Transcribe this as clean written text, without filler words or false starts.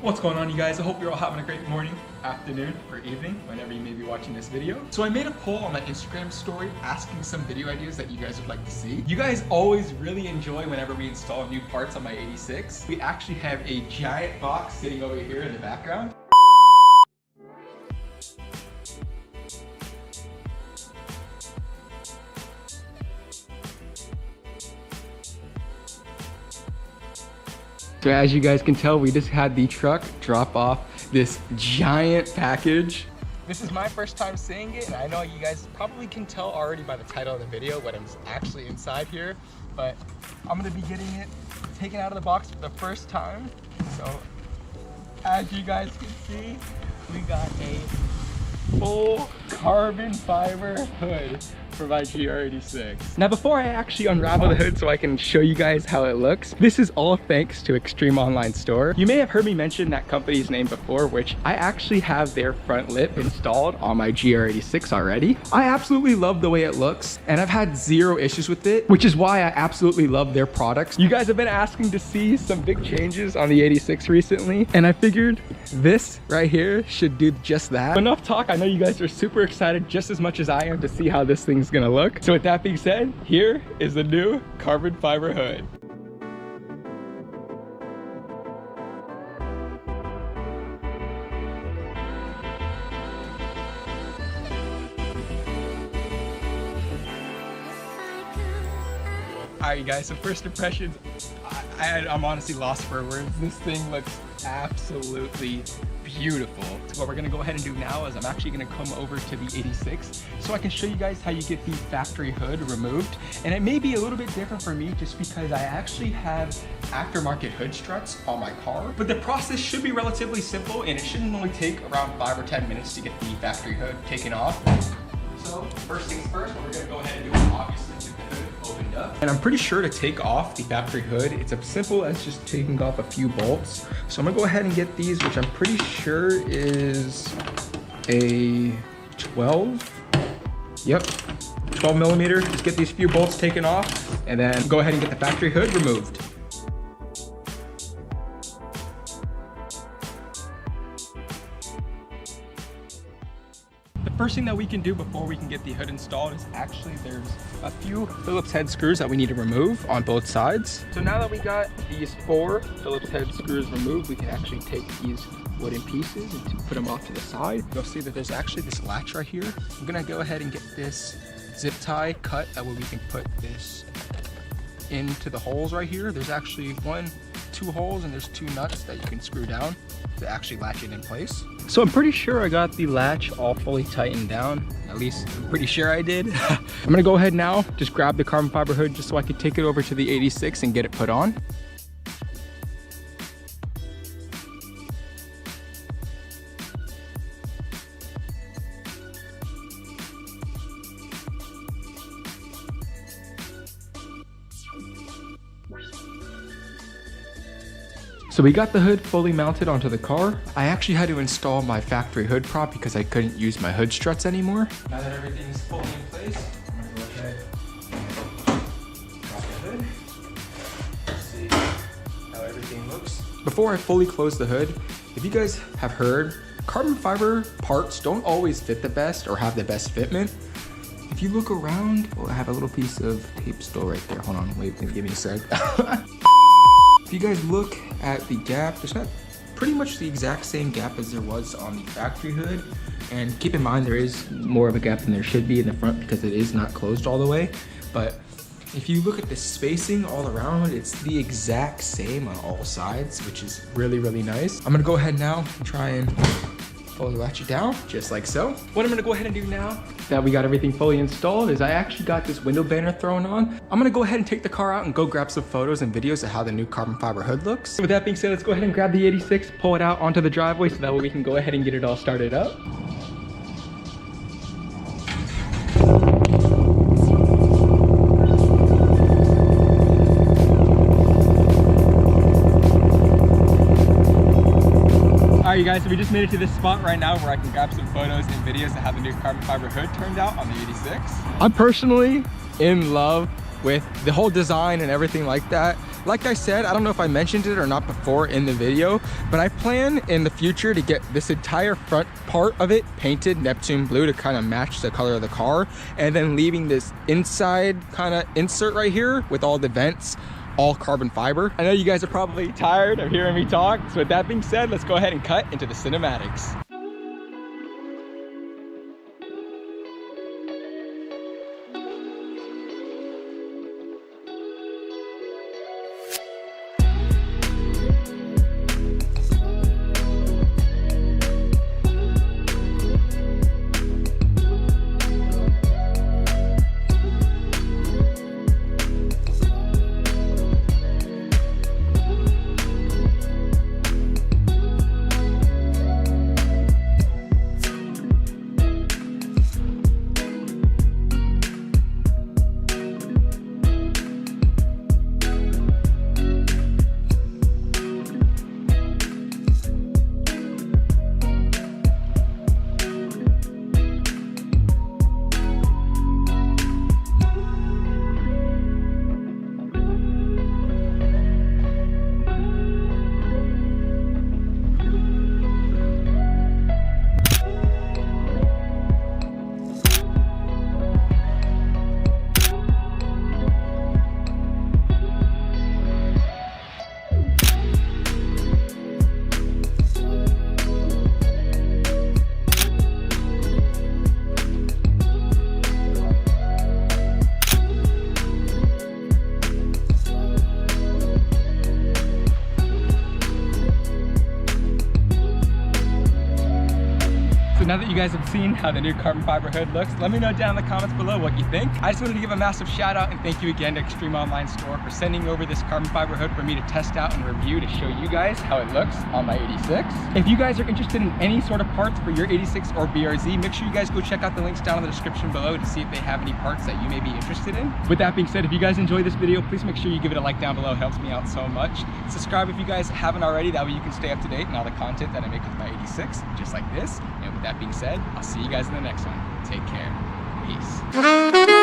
What's going on, you guys? I hope you're all having a great morning, afternoon, or evening, whenever you may be watching this video. So I made a poll on my Instagram story asking some video ideas that you guys would like to see. You guys always really enjoy whenever we install new parts on my 86. We actually have a giant box sitting over here in the background. So as you guys can tell, we just had the truck drop off this giant package. This is my first time seeing it, and I know you guys probably can tell already by the title of the video what is actually inside here, but I'm gonna be getting it taken out of the box for the first time. So as you guys can see, we got a full carbon fiber hood for my GR86. Now before I actually unravel the hood so I can show you guys how it looks, this is all thanks to Extreme Online Store. You may have heard me mention that company's name before, which I actually have their front lip installed on my GR86 already. I absolutely love the way it looks, and I've had zero issues with it, which is why I absolutely love their products. You guys have been asking to see some big changes on the 86 recently, and I figured this right here should do just that. Enough talk, I know you guys are super excited just as much as I am to see how this thing's gonna look. So with that being said, here is the new carbon fiber hood. Alright, you guys, so first impressions, I'm honestly lost for words. This thing looks absolutely beautiful. So what we're gonna go ahead and do now is I'm actually gonna come over to the 86 so I can show you guys how you get the factory hood removed. And it may be a little bit different for me just because I actually have aftermarket hood struts on my car. But the process should be relatively simple, and it shouldn't only take around 5 or 10 minutes to get the factory hood taken off. So first things first, what we're gonna go ahead and do is obviously get the hood opened up. And I'm pretty sure to take off the factory hood, it's as simple as just taking off a few bolts. So I'm gonna go ahead and get these, which I'm pretty sure is a 12. Yep, 12 millimeter. Just get these few bolts taken off and then go ahead and get the factory hood removed. First thing that we can do before we can get the hood installed is actually there's a few Phillips head screws that we need to remove on both sides. So now that we got these 4 Phillips head screws removed, we can actually take these wooden pieces and put them off to the side. You'll see that there's actually this latch right here. I'm gonna go ahead and get this zip tie cut, that way we can put this into the holes right here. There's actually 2 holes, and there's 2 nuts that you can screw down to actually latch it in place. So I'm pretty sure I got the latch all fully tightened down. At least I'm pretty sure I did. I'm gonna go ahead now, just grab the carbon fiber hood just so I can take it over to the 86 and get it put on. So we got the hood fully mounted onto the car. I actually had to install my factory hood prop because I couldn't use my hood struts anymore. Now that everything's fully in place, I'm gonna go ahead and drop the hood. Let's see how everything looks. Before I fully close the hood, if you guys have heard, carbon fiber parts don't always fit the best or have the best fitment. If you look around, well, I have a little piece of tape still right there. Hold on, wait, give me a sec. If you guys look at the gap, there's not pretty much the exact same gap as there was on the factory hood. And keep in mind, there is more of a gap than there should be in the front because it is not closed all the way. But if you look at the spacing all around, it's the exact same on all sides, which is really, really nice. I'm gonna go ahead now and try and fully latch it down, just like so. What I'm gonna go ahead and do now that we got everything fully installed is I actually got this window banner thrown on. I'm gonna go ahead and take the car out and go grab some photos and videos of how the new carbon fiber hood looks. With that being said, let's go ahead and grab the 86, pull it out onto the driveway so that way we can go ahead and get it all started up. Alright, you guys, so we just made it to this spot right now where I can grab some photos and videos of how the new carbon fiber hood turned out on the 86. I'm personally in love with the whole design and everything like that. Like I said, I don't know if I mentioned it or not before in the video, but I plan in the future to get this entire front part of it painted Neptune blue to kind of match the color of the car, and then leaving this inside kind of insert right here with all the vents all carbon fiber. I know you guys are probably tired of hearing me talk, so with that being said, let's go ahead and cut into the cinematics. So now that you guys have seen how the new carbon fiber hood looks, let me know down in the comments below what you think. I just wanted to give a massive shout out and thank you again to Extreme Online Store for sending over this carbon fiber hood for me to test out and review to show you guys how it looks on my 86. If you guys are interested in any sort of parts for your 86 or BRZ, make sure you guys go check out the links down in the description below to see if they have any parts that you may be interested in. With that being said, if you guys enjoyed this video, please make sure you give it a like down below. It helps me out so much. Subscribe if you guys haven't already, that way you can stay up to date on all the content that I make with my 86, just like this. And with that being said, I'll see you guys in the next one. Take care. Peace.